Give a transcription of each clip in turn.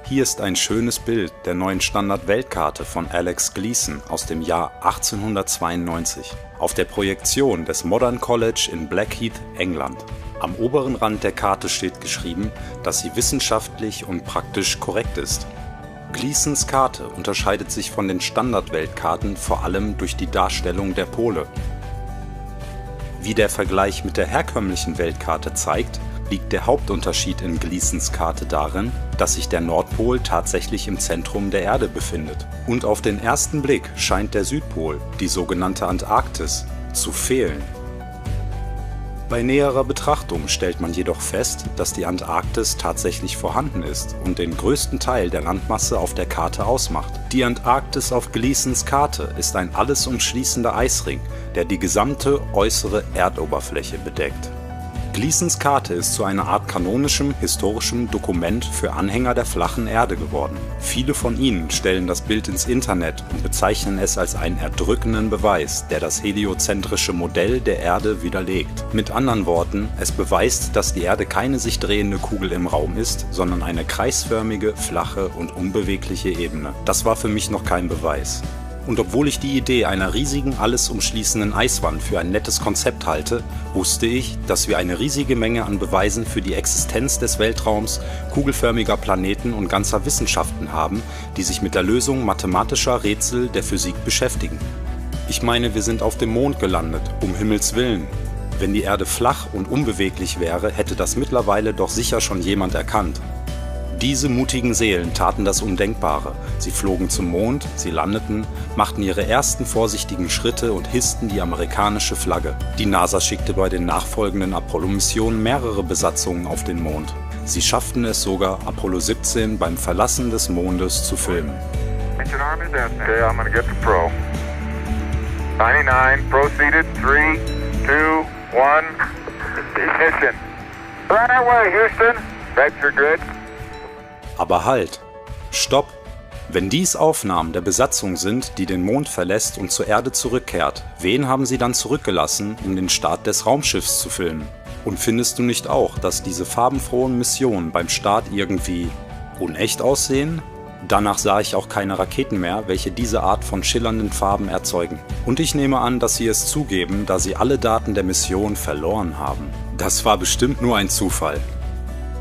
Hier ist ein schönes Bild der neuen Standard-Weltkarte von Alex Gleason aus dem Jahr 1892 auf der Projektion des Modern College in Blackheath, England. Am oberen Rand der Karte steht geschrieben, dass sie wissenschaftlich und praktisch korrekt ist. Gleasons Karte unterscheidet sich von den Standard-Weltkarten vor allem durch die Darstellung der Pole. Wie der Vergleich mit der herkömmlichen Weltkarte zeigt, liegt der Hauptunterschied in Gleasons Karte darin, dass sich der Nordpol tatsächlich im Zentrum der Erde befindet. Und auf den ersten Blick scheint der Südpol, die sogenannte Antarktis, zu fehlen. Bei näherer Betrachtung stellt man jedoch fest, dass die Antarktis tatsächlich vorhanden ist und den größten Teil der Landmasse auf der Karte ausmacht. Die Antarktis auf Gleasons Karte ist ein alles umschließender Eisring, der die gesamte äußere Erdoberfläche bedeckt. Gleasons Karte ist zu einer Art kanonischem, historischem Dokument für Anhänger der flachen Erde geworden. Viele von ihnen stellen das Bild ins Internet und bezeichnen es als einen erdrückenden Beweis, der das heliozentrische Modell der Erde widerlegt. Mit anderen Worten, es beweist, dass die Erde keine sich drehende Kugel im Raum ist, sondern eine kreisförmige, flache und unbewegliche Ebene. Das war für mich noch kein Beweis. Und obwohl ich die Idee einer riesigen, alles umschließenden Eiswand für ein nettes Konzept halte, wusste ich, dass wir eine riesige Menge an Beweisen für die Existenz des Weltraums, kugelförmiger Planeten und ganzer Wissenschaften haben, die sich mit der Lösung mathematischer Rätsel der Physik beschäftigen. Ich meine, wir sind auf dem Mond gelandet, um Himmels Willen. Wenn die Erde flach und unbeweglich wäre, hätte das mittlerweile doch sicher schon jemand erkannt. Diese mutigen Seelen taten das Undenkbare. Sie flogen zum Mond, sie landeten, machten ihre ersten vorsichtigen Schritte und hissten die amerikanische Flagge. Die NASA schickte bei den nachfolgenden Apollo-Missionen mehrere Besatzungen auf den Mond. Sie schafften es sogar, Apollo 17 beim Verlassen des Mondes zu filmen. Okay, I'm gonna get the pro. 99, proceeded, 3, 2, 1, ignition. Right away, Houston. Vector grid. Aber halt! Stopp! Wenn dies Aufnahmen der Besatzung sind, die den Mond verlässt und zur Erde zurückkehrt, wen haben sie dann zurückgelassen, um den Start des Raumschiffs zu filmen? Und findest du nicht auch, dass diese farbenfrohen Missionen beim Start irgendwie unecht aussehen? Danach sah ich auch keine Raketen mehr, welche diese Art von schillernden Farben erzeugen. Und ich nehme an, dass sie es zugeben, da sie alle Daten der Mission verloren haben. Das war bestimmt nur ein Zufall.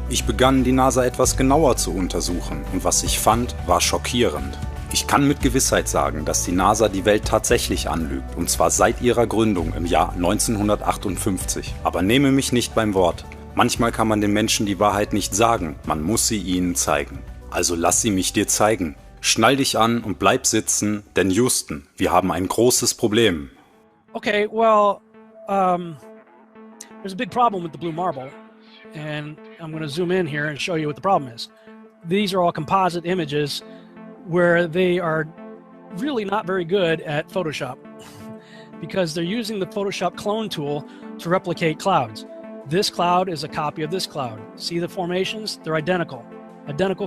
Ich begann, die NASA etwas genauer zu untersuchen und was ich fand, war schockierend. Ich kann mit Gewissheit sagen, dass die NASA die Welt tatsächlich anlügt, und zwar seit ihrer Gründung im Jahr 1958. Aber nehme mich nicht beim Wort. Manchmal kann man den Menschen die Wahrheit nicht sagen, man muss sie ihnen zeigen. Also lass sie mich dir zeigen. Schnall dich an und bleib sitzen, denn Houston, wir haben ein großes Problem. Okay, well, there's a big problem with the blue marble. And I'm going to zoom in here and show you what the problem is. These are all composite images where they are really not very good at Photoshop because they're using the Photoshop clone tool to replicate clouds. This cloud is a copy of this cloud. See the formations? They're identical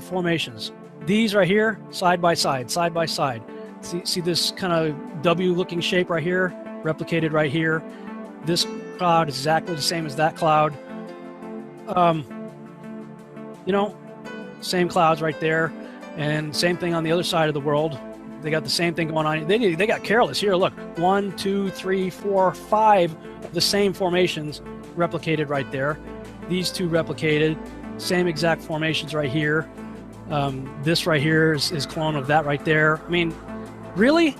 formations. These right here, side by side, side by side. See this kind of W-looking shape right here, replicated right here. This cloud is exactly the same as that cloud. You know, same clouds right there, and same thing on the other side of the world. They got the same thing going on. They got careless here. Look, 1, 2, 3, 4, 5 of the same formations replicated right there. These two replicated, same exact formations right here. This right here is clone of that right there. I mean, really?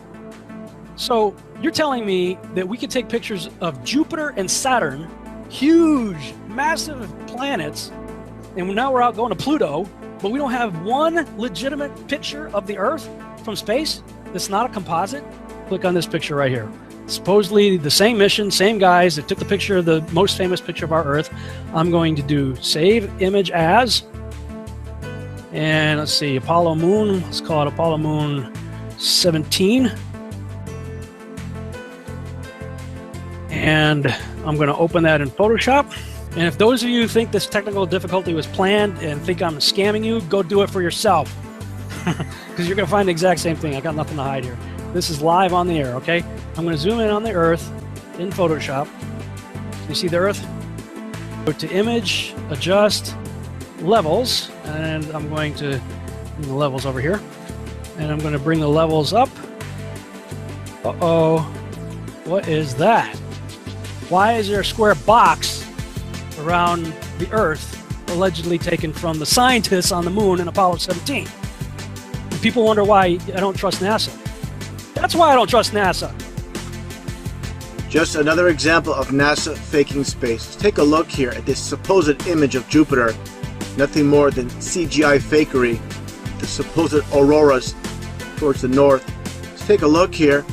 So you're telling me that we could take pictures of Jupiter and Saturn, huge, massive planets, and now we're out going to Pluto, but we don't have one legitimate picture of the Earth from space that's not a composite? Click on this picture right here. Supposedly the same mission, same guys that took the picture of the most famous picture of our Earth. I'm going to do save image as, and let's see, Apollo Moon, let's call it Apollo Moon 17. And I'm going to open that in Photoshop. And if those of you think this technical difficulty was planned and think I'm scamming you, go do it for yourself. Because you're going to find the exact same thing. I got nothing to hide here. This is live on the air, okay? I'm going to zoom in on the Earth in Photoshop. You see the Earth? Go to Image, Adjust, Levels, and I'm going to And the levels over here. And I'm going to bring the levels up. Uh-oh. What is that? Why is there a square box around the Earth allegedly taken from the scientists on the moon in Apollo 17? And people wonder why I don't trust NASA. That's why I don't trust NASA. Just another example of NASA faking space. Let's take a look here at this supposed image of Jupiter. Nothing more than CGI fakery. The supposed auroras towards the north. Let's take a look here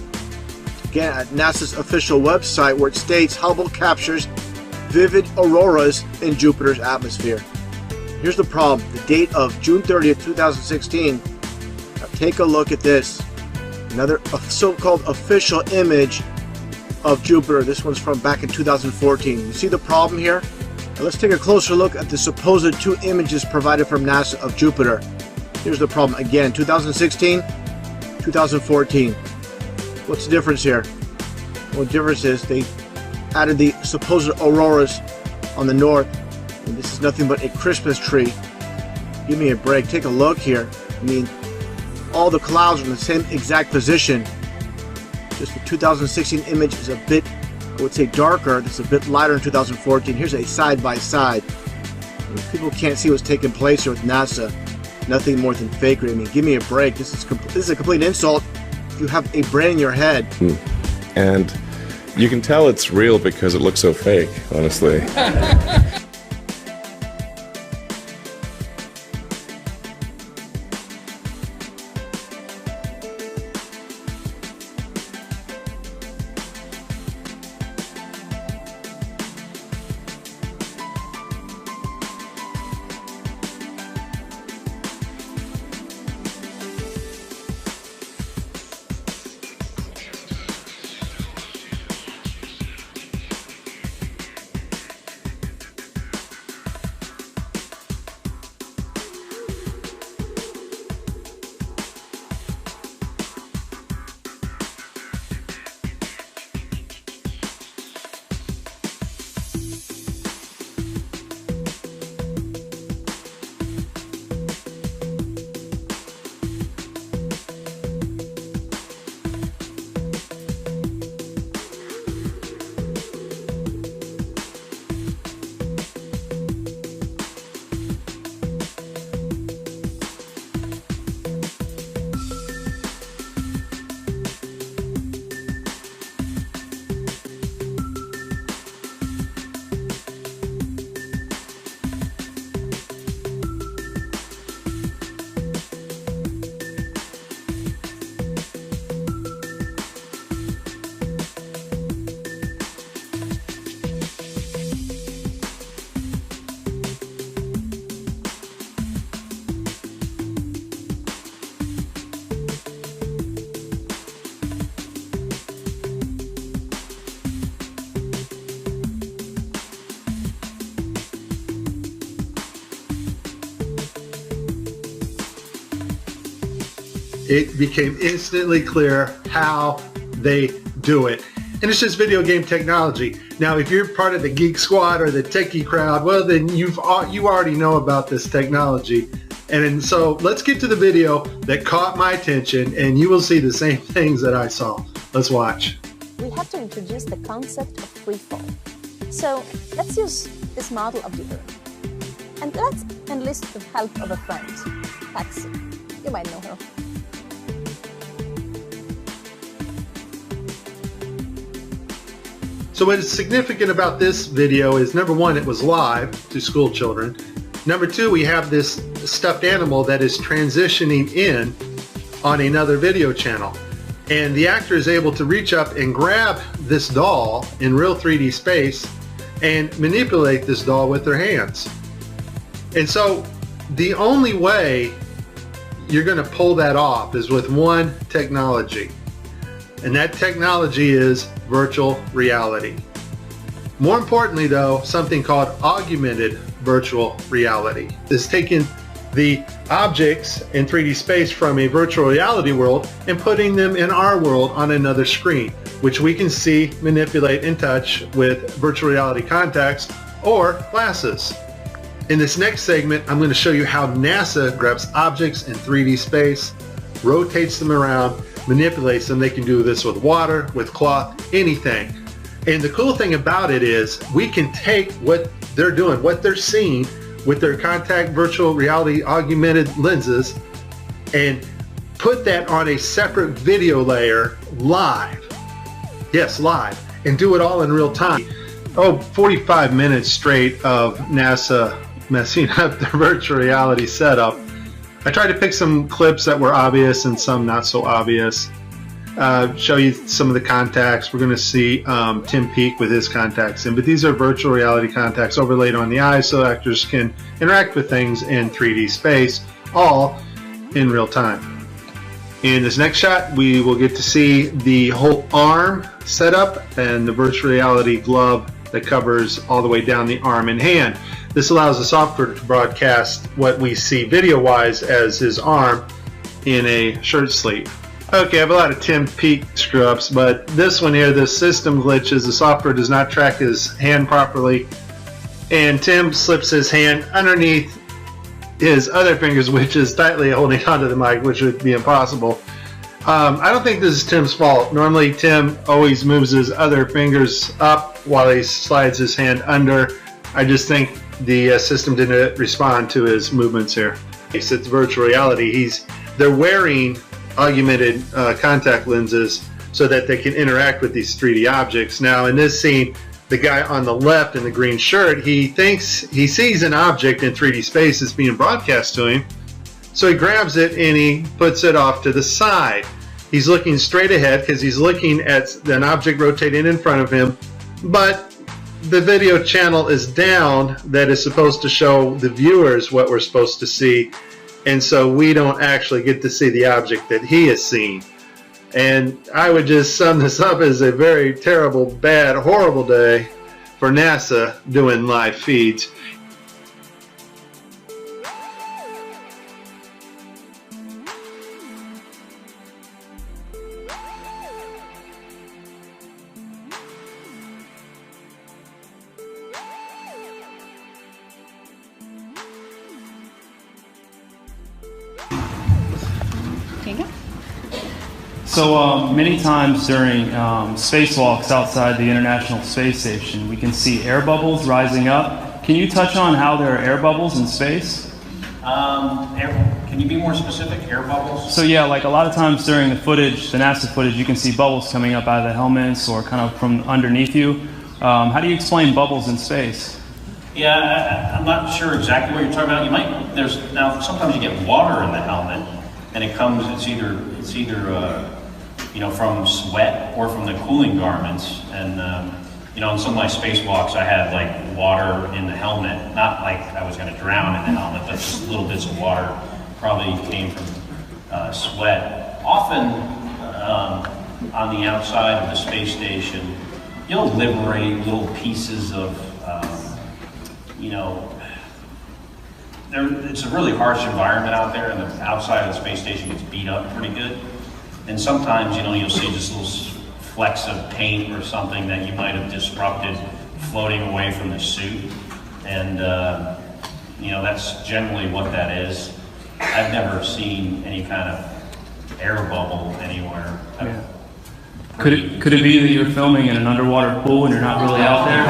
again at NASA's official website, where it states Hubble captures vivid auroras in Jupiter's atmosphere. Here's the problem. The date of June 30th, 2016. Now take a look at this. Another so-called official image of Jupiter. This one's from back in 2014. You see the problem here? Now let's take a closer look at the supposed two images provided from NASA of Jupiter. Here's the problem again, 2016, 2014. What's the difference here? Well, the difference is they added the supposed auroras on the north, and this is nothing but a Christmas tree. Give me a break. Take a look here. I mean, all the clouds are in the same exact position. Just the 2016 image is a bit, I would say, darker. This is a bit lighter in 2014. Here's a side-by-side. People can't see what's taking place here with NASA. Nothing more than fakery. I mean, give me a break. This is a complete insult. You have a brain in your head. And you can tell it's real because it looks so fake, honestly. It became instantly clear how they do it. And it's just video game technology. Now, if you're part of the Geek Squad or the techie crowd, well, then you already know about this technology. And so let's get to the video that caught my attention, and you will see the same things that I saw. Let's watch. We have to introduce the concept of freefall. So let's use this model of the Earth. And let's enlist the help of a friend, Patsy. You might know her. So what is significant about this video is, number one, it was live to school children. Number two, we have this stuffed animal that is transitioning in on another video channel. And the actor is able to reach up and grab this doll in real 3D space and manipulate this doll with their hands. And so the only way you're going to pull that off is with one technology. And that technology is virtual reality. More importantly though, something called augmented virtual reality. It's taking the objects in 3D space from a virtual reality world and putting them in our world on another screen, which we can see, manipulate, and touch with virtual reality contacts or glasses. In this next segment, I'm going to show you how NASA grabs objects in 3D space, rotates them around, manipulates them. They can do this with water, with cloth, anything. And the cool thing about it is we can take what they're doing, what they're seeing with their contact virtual reality augmented lenses, and put that on a separate video layer live. Yes, live. And do it all in real time. 45 minutes straight of NASA messing up the virtual reality setup. I tried to pick some clips that were obvious and some not so obvious. Show you some of the contacts. We're going to see Tim Peake with his contacts in, but these are virtual reality contacts overlaid on the eyes so actors can interact with things in 3D space, all in real time. In this next shot, we will get to see the whole arm setup and the virtual reality glove that covers all the way down the arm and hand. This allows the software to broadcast what we see video-wise as his arm in a shirt sleeve. Okay, I have a lot of Tim Peake screw-ups, but this one here, the system glitches. The software does not track his hand properly, and Tim slips his hand underneath his other fingers, which is tightly holding onto the mic, which would be impossible. I don't think this is Tim's fault. Normally, Tim always moves his other fingers up while he slides his hand under. I just think the system didn't respond to his movements here. It's virtual reality. They're wearing augmented contact lenses so that they can interact with these 3D objects. Now, in this scene, the guy on the left in the green shirt, he thinks he sees an object in 3D space that's being broadcast to him. So he grabs it and he puts it off to the side. He's looking straight ahead because he's looking at an object rotating in front of him, but the video channel is down that is supposed to show the viewers what we're supposed to see, and so we don't actually get to see the object that he is seeing. And I would just sum this up as a very terrible, bad, horrible day for NASA doing live feeds. So many times during spacewalks outside the International Space Station, we can see air bubbles rising up. Can you touch on how there are air bubbles in space? Can you be more specific? Air bubbles? So yeah, like a lot of times during the footage, the NASA footage, you can see bubbles coming up out of the helmets or kind of from underneath you. How do you explain bubbles in space? Yeah, I'm not sure exactly what you're talking about. Now sometimes you get water in the helmet, and it's either from sweat or from the cooling garments. And on some of my spacewalks, I had like water in the helmet. Not like I was going to drown in the helmet, but just little bits of water probably came from sweat. Often on the outside of the space station, you'll liberate little pieces of, it's a really harsh environment out there, and the outside of the space station gets beat up pretty good. And sometimes, you'll see just little flecks of paint or something that you might have disrupted floating away from the suit. And, that's generally what that is. I've never seen any kind of air bubble anywhere. Yeah. Could it be that you're filming in an underwater pool and you're not really out there?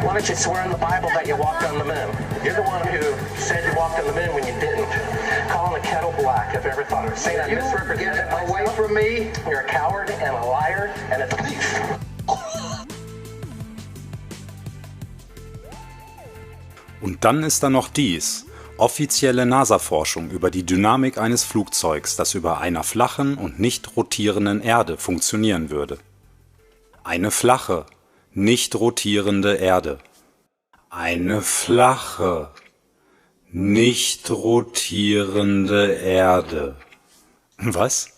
Why don't you swear in the Bible that you walked on the moon? You're the one who said you walked on the moon when you didn't. Calling the kettle black if you ever thought of it. Say that misrepresented away from me. You're a coward and a liar and a thief. Und dann ist da noch dies. Offizielle NASA-Forschung über die Dynamik eines Flugzeugs, das über einer flachen und nicht rotierenden Erde funktionieren würde. Eine flache, nicht rotierende Erde. Eine flache, nicht rotierende Erde. Was?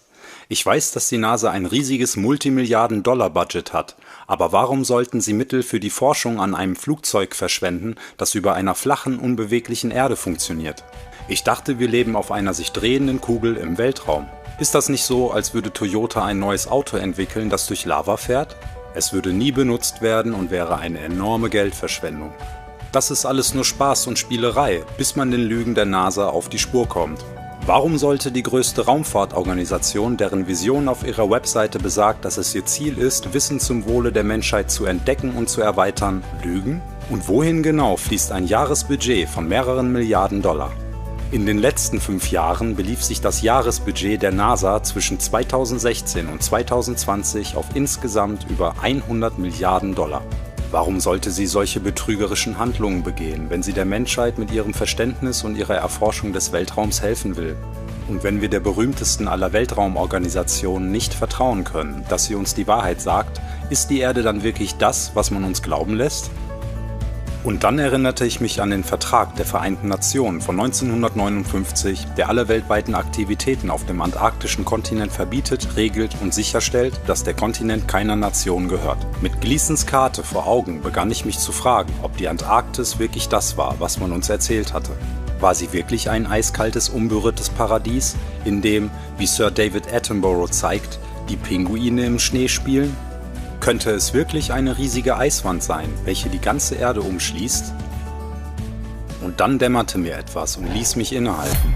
Ich weiß, dass die NASA ein riesiges Multimilliarden-Dollar-Budget hat, aber warum sollten sie Mittel für die Forschung an einem Flugzeug verschwenden, das über einer flachen, unbeweglichen Erde funktioniert? Ich dachte, wir leben auf einer sich drehenden Kugel im Weltraum. Ist das nicht so, als würde Toyota ein neues Auto entwickeln, das durch Lava fährt? Es würde nie benutzt werden und wäre eine enorme Geldverschwendung. Das ist alles nur Spaß und Spielerei, bis man den Lügen der NASA auf die Spur kommt. Warum sollte die größte Raumfahrtorganisation, deren Vision auf ihrer Webseite besagt, dass es ihr Ziel ist, Wissen zum Wohle der Menschheit zu entdecken und zu erweitern, lügen? Und wohin genau fließt ein Jahresbudget von mehreren Milliarden Dollar? In den letzten 5 Jahren belief sich das Jahresbudget der NASA zwischen 2016 und 2020 auf insgesamt über 100 Milliarden Dollar. Warum sollte sie solche betrügerischen Handlungen begehen, wenn sie der Menschheit mit ihrem Verständnis und ihrer Erforschung des Weltraums helfen will? Und wenn wir der berühmtesten aller Weltraumorganisationen nicht vertrauen können, dass sie uns die Wahrheit sagt, ist die Erde dann wirklich das, was man uns glauben lässt? Und dann erinnerte ich mich an den Vertrag der Vereinten Nationen von 1959, der alle weltweiten Aktivitäten auf dem antarktischen Kontinent verbietet, regelt und sicherstellt, dass der Kontinent keiner Nation gehört. Mit Gleasons Karte vor Augen begann ich mich zu fragen, ob die Antarktis wirklich das war, was man uns erzählt hatte. War sie wirklich ein eiskaltes, unberührtes Paradies, in dem, wie Sir David Attenborough zeigt, die Pinguine im Schnee spielen? Könnte es wirklich eine riesige Eiswand sein, welche die ganze Erde umschließt? Und dann dämmerte mir etwas und ließ mich innehalten.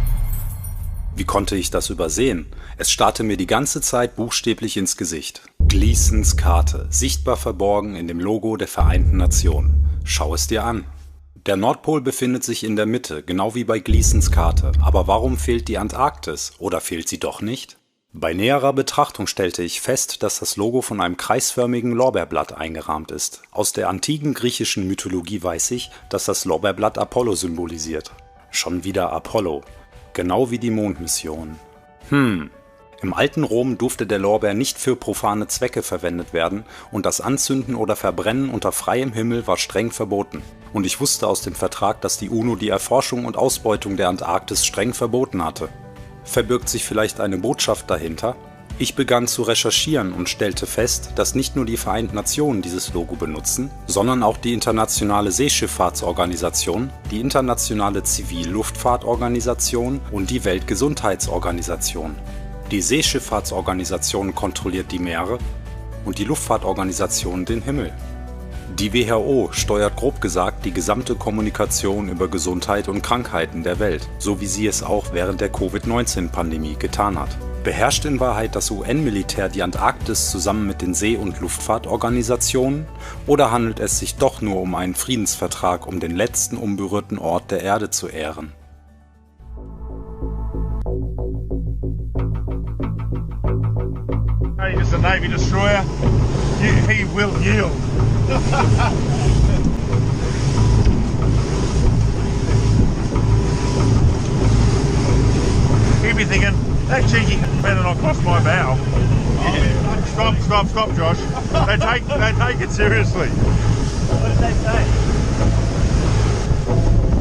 Wie konnte ich das übersehen? Es starrte mir die ganze Zeit buchstäblich ins Gesicht. Gleasons Karte, sichtbar verborgen in dem Logo der Vereinten Nationen. Schau es dir an. Der Nordpol befindet sich in der Mitte, genau wie bei Gleasons Karte. Aber warum fehlt die Antarktis? Oder fehlt sie doch nicht? Bei näherer Betrachtung stellte ich fest, dass das Logo von einem kreisförmigen Lorbeerblatt eingerahmt ist. Aus der antiken griechischen Mythologie weiß ich, dass das Lorbeerblatt Apollo symbolisiert. Schon wieder Apollo. Genau wie die Mondmission. Im alten Rom durfte der Lorbeer nicht für profane Zwecke verwendet werden und das Anzünden oder Verbrennen unter freiem Himmel war streng verboten. Und ich wusste aus dem Vertrag, dass die UNO die Erforschung und Ausbeutung der Antarktis streng verboten hatte. Verbirgt sich vielleicht eine Botschaft dahinter? Ich begann zu recherchieren und stellte fest, dass nicht nur die Vereinten Nationen dieses Logo benutzen, sondern auch die Internationale Seeschifffahrtsorganisation, die Internationale Zivilluftfahrtorganisation und die Weltgesundheitsorganisation. Die Seeschifffahrtsorganisation kontrolliert die Meere und die Luftfahrtorganisation den Himmel. Die WHO steuert grob gesagt die gesamte Kommunikation über Gesundheit und Krankheiten der Welt, so wie sie es auch während der Covid-19-Pandemie getan hat. Beherrscht in Wahrheit das UN-Militär die Antarktis zusammen mit den See- und Luftfahrtorganisationen? Oder handelt es sich doch nur um einen Friedensvertrag, um den letzten unberührten Ort der Erde zu ehren? He is a Navy destroyer. He will yield. He'd be thinking, that cheeky better not cross my bow. Yeah. Stop, Josh. They take it seriously. What did they say?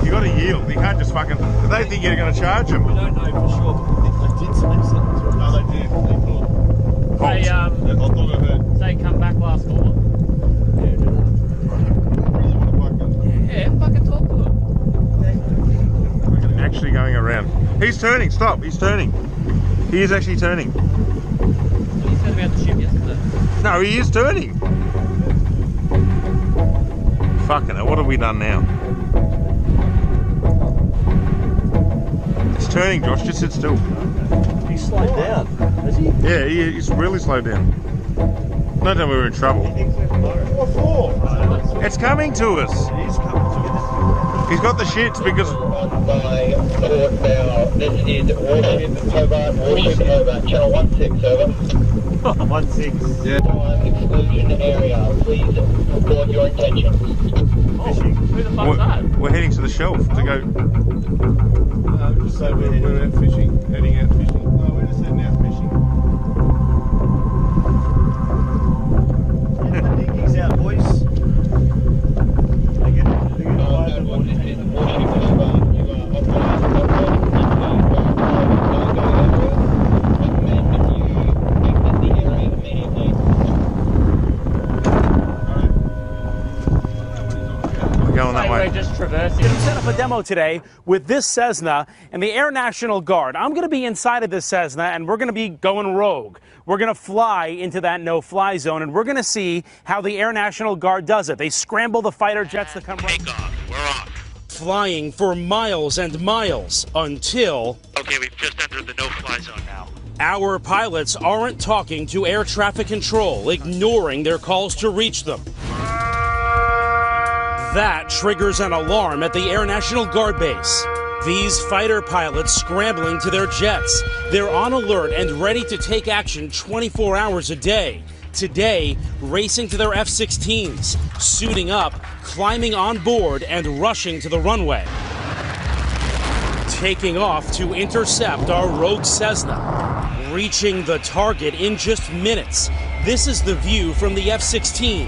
You got to yield. You can't just fucking. They think you're going to charge them. We don't know for sure, but I think they did say something. No, they did. They thought. They come back last fall. Yeah, fucking talk to them. Actually going around. He's turning. Stop. He's turning. He is actually turning. He said about the ship yesterday. No, he is turning. Fucking hell, what have we done now? It's turning, Josh. Just sit still. He's slowed down, has he? Yeah, he's really slowed down. Not that we were in trouble. What for? It's coming to us. He's got the shits because... This is Warship Hobart, Channel 16, over. 16. Yeah. Exclusion area, please report your intentions. Fishing. Who the fuck's that? We're heading to the shelf to go... Just say we're out fishing, heading out fishing. No, we're just heading out fishing. Get the dinghies out, boys. They get five Warship Hobart, you are operating going that way. We're just traversing. We set up a demo today with this Cessna and the Air National Guard. I'm going to be inside of this Cessna and we're going to be going rogue. We're going to fly into that no-fly zone and we're going to see how the Air National Guard does it. They scramble the fighter jets to come Take off. We're on. Flying for miles and miles until... Okay, we've just entered the no-fly zone now. Our pilots aren't talking to air traffic control, ignoring their calls to reach them. That triggers an alarm at the Air National Guard base. These fighter pilots scrambling to their jets. They're on alert and ready to take action 24 hours a day. Today, racing to their F-16s, suiting up, climbing on board, and rushing to the runway. Taking off to intercept our rogue Cessna. Reaching the target in just minutes. This is the view from the F-16.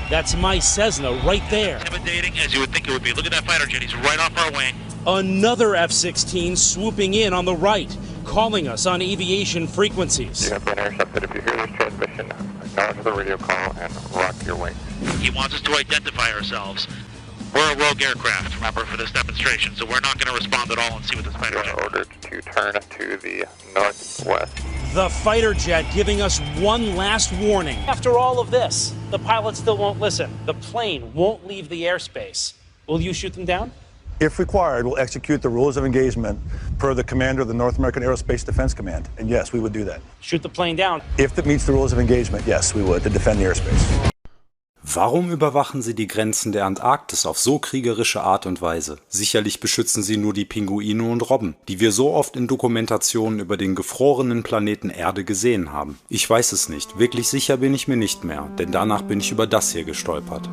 That's my Cessna right there. Intimidating as you would think it would be. Look at that fighter jet. He's right off our wing. Another F-16 swooping in on the right, calling us on aviation frequencies. You have been intercepted. If you hear this transmission, acknowledge the radio call and rock your wings. He wants us to identify ourselves. We're a rogue aircraft, remember, for this demonstration, so we're not going to respond at all and see what this fighter jet... You are ordered to turn to the northwest. The fighter jet giving us one last warning. After all of this, the pilots still won't listen. The plane won't leave the airspace. Will you shoot them down? If required, we'll execute the rules of engagement per the commander of the North American Aerospace Defense Command. And yes, we would do that. Shoot the plane down. If it meets the rules of engagement, yes, we would, to defend the airspace. Warum überwachen sie die Grenzen der Antarktis auf so kriegerische Art und Weise? Sicherlich beschützen sie nur die Pinguine und Robben, die wir so oft in Dokumentationen über den gefrorenen Planeten Erde gesehen haben. Ich weiß es nicht, wirklich sicher bin ich mir nicht mehr, denn danach bin ich über das hier gestolpert.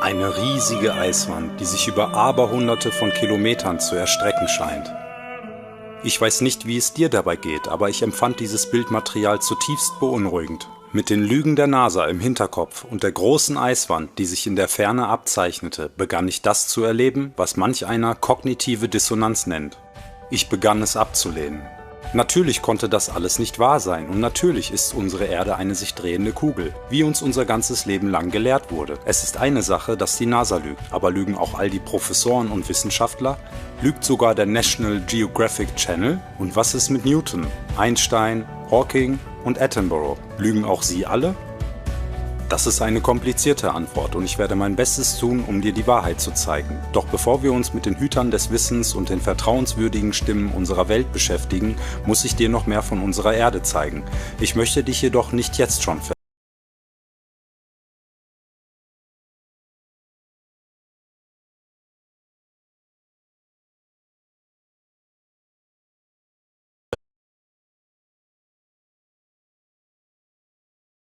Eine riesige Eiswand, die sich über Aberhunderte von Kilometern zu erstrecken scheint. Ich weiß nicht, wie es dir dabei geht, aber ich empfand dieses Bildmaterial zutiefst beunruhigend. Mit den Lügen der NASA im Hinterkopf und der großen Eiswand, die sich in der Ferne abzeichnete, begann ich das zu erleben, was manch einer kognitive Dissonanz nennt. Ich begann es abzulehnen. Natürlich konnte das alles nicht wahr sein und natürlich ist unsere Erde eine sich drehende Kugel, wie uns unser ganzes Leben lang gelehrt wurde. Es ist eine Sache, dass die NASA lügt, aber lügen auch all die Professoren und Wissenschaftler? Lügt sogar der National Geographic Channel? Und was ist mit Newton, Einstein, Hawking und Attenborough? Lügen auch sie alle? Das ist eine komplizierte Antwort und ich werde mein Bestes tun, um dir die Wahrheit zu zeigen. Doch bevor wir uns mit den Hütern des Wissens und den vertrauenswürdigen Stimmen unserer Welt beschäftigen, muss ich dir noch mehr von unserer Erde zeigen. Ich möchte dich jedoch nicht jetzt schon